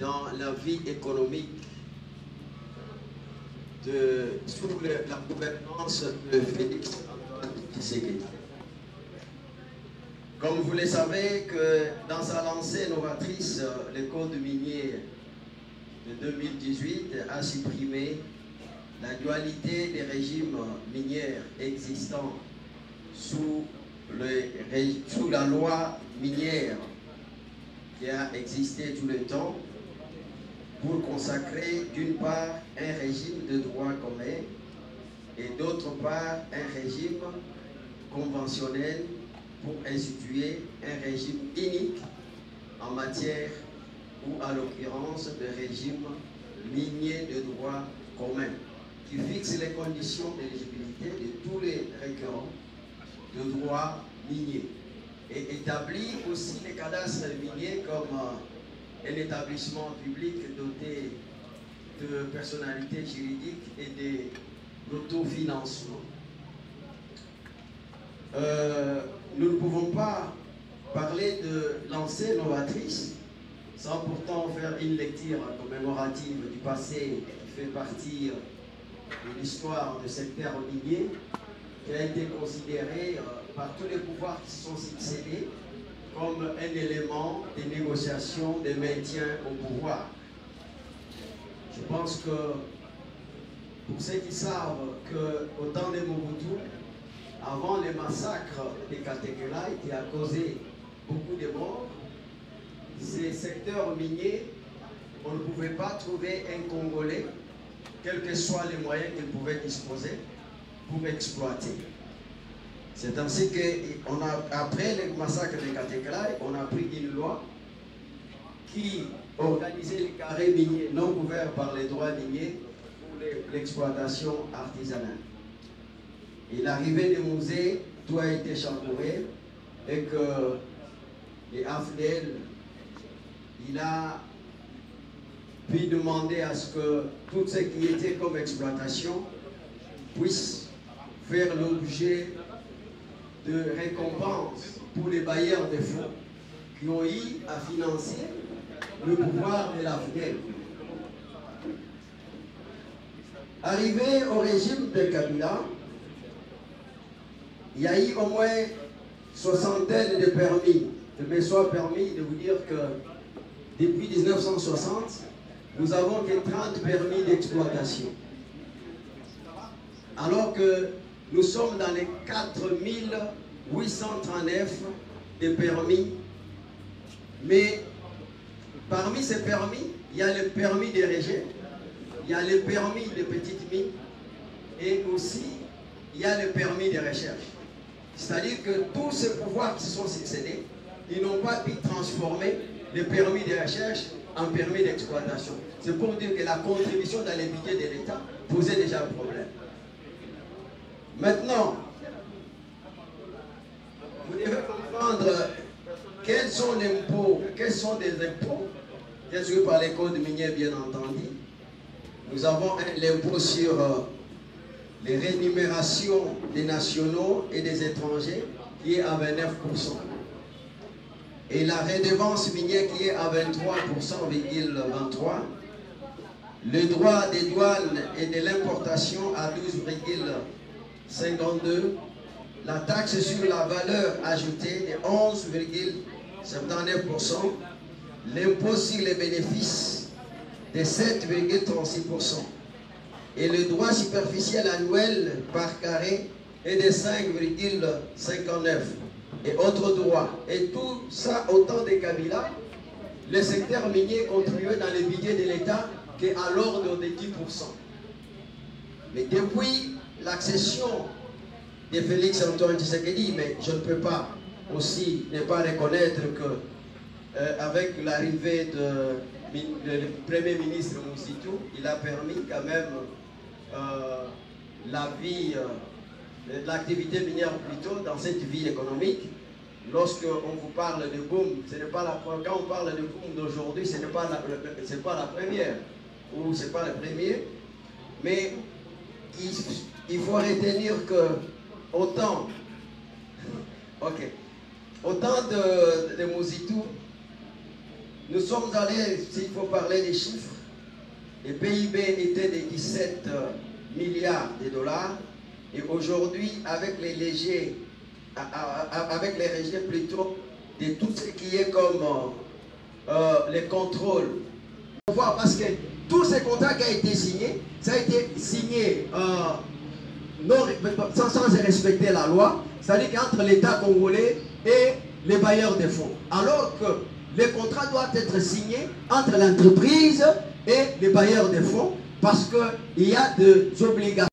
dans la vie économique sous la gouvernance de Félix Antoine Tshisekedi. Comme vous le savez, que dans sa lancée novatrice, le Code minier de 2018 a supprimé la dualité des régimes miniers existants sous la loi minière qui a existé tout le temps, pour consacrer d'une part un régime de droit commun et d'autre part un régime conventionnel pour instituer un régime unique en matière ou à l'occurrence de régime minier de droit commun qui fixe les conditions d'éligibilité de tous les requérants de droit minier et établit aussi les cadastres miniers comme un établissement public doté de personnalités juridiques et d'autofinancement. Nous ne pouvons pas parler de lancée novatrice sans pourtant faire une lecture commémorative du passé qui fait partie de l'histoire du secteur minier, qui a été considéré par tous les pouvoirs qui se sont succédés comme un élément de négociation, de maintien au pouvoir. Je pense que pour ceux qui savent qu'au temps de Mobutu, avant les massacres des Katekela qui a causé beaucoup de morts, ces secteurs miniers, on ne pouvait pas trouver un Congolais, quels que soient les moyens qu'il pouvait disposer, pour exploiter. C'est ainsi qu'après le massacre des Katekela, on a pris une loi qui organisait les carrés miniers non couverts par les droits miniers pour l'exploitation artisanale. Et l'arrivée des musées, tout a été chamboulé et que les AFDEL, il a pu demander à ce que tout ce qui était comme exploitation puisse faire l'objet de récompenses pour les bailleurs de fonds qui ont eu à financer le pouvoir de l'AFDEL. Arrivé au régime de Kabila, il y a eu au moins soixantaine de permis. Je me sois permis de vous dire que depuis 1960, nous avons que 30 permis d'exploitation. Alors que nous sommes dans les 4839 de permis. Mais parmi ces permis, il y a le permis de rejet, il y a le permis de petites mines et aussi il y a le permis de recherche. C'est-à-dire que tous ces pouvoirs qui se sont succédés, ils n'ont pas pu transformer le permis de recherche en permis d'exploitation. C'est pour dire que la contribution dans les budgets de l'État posait déjà un problème. Maintenant, vous devez comprendre quels sont les impôts, quels sont des impôts, bien sûr par les codes miniers bien entendu. Nous avons l'impôt sur les rémunérations des nationaux et des étrangers qui est à 29%. Et la redevance minière qui est à 23,23%. Le droit des douanes et de l'importation à 12,52%. La taxe sur la valeur ajoutée de 11,79%. L'impôt sur les bénéfices de 7,36%. Et le droit superficiel annuel par carré est de 5,59%. Et autres droits. Et tout ça, au temps de Kabila, le secteur minier contribuait dans le budget de l'État qu'à l'ordre de 10%. Mais depuis l'accession de Félix Antoine Tshisekedi, mais je ne peux pas aussi ne pas reconnaître que avec l'arrivée du Premier ministre Moussitou, il a permis quand même la vie, l'activité minière plutôt dans cette vie économique. Lorsqu'on vous parle de boom, ce n'est pas quand on parle de boom d'aujourd'hui, ce n'est pas la première, ou ce n'est pas le premier, mais il faut retenir que autant de Moussitou, Nous sommes allés, s'il faut parler des chiffres, le PIB était de 17 milliards de dollars et aujourd'hui, avec les légers plutôt, de tout ce qui est comme les contrôles. On voit parce que tous ces contrats qui ont été signés, ça a été signé sans respecter la loi, c'est-à-dire qu'entre l'État congolais et les bailleurs de fonds. Alors que les contrats doivent être signés entre l'entreprise et les bailleurs de fonds parce qu'il y a des obligations.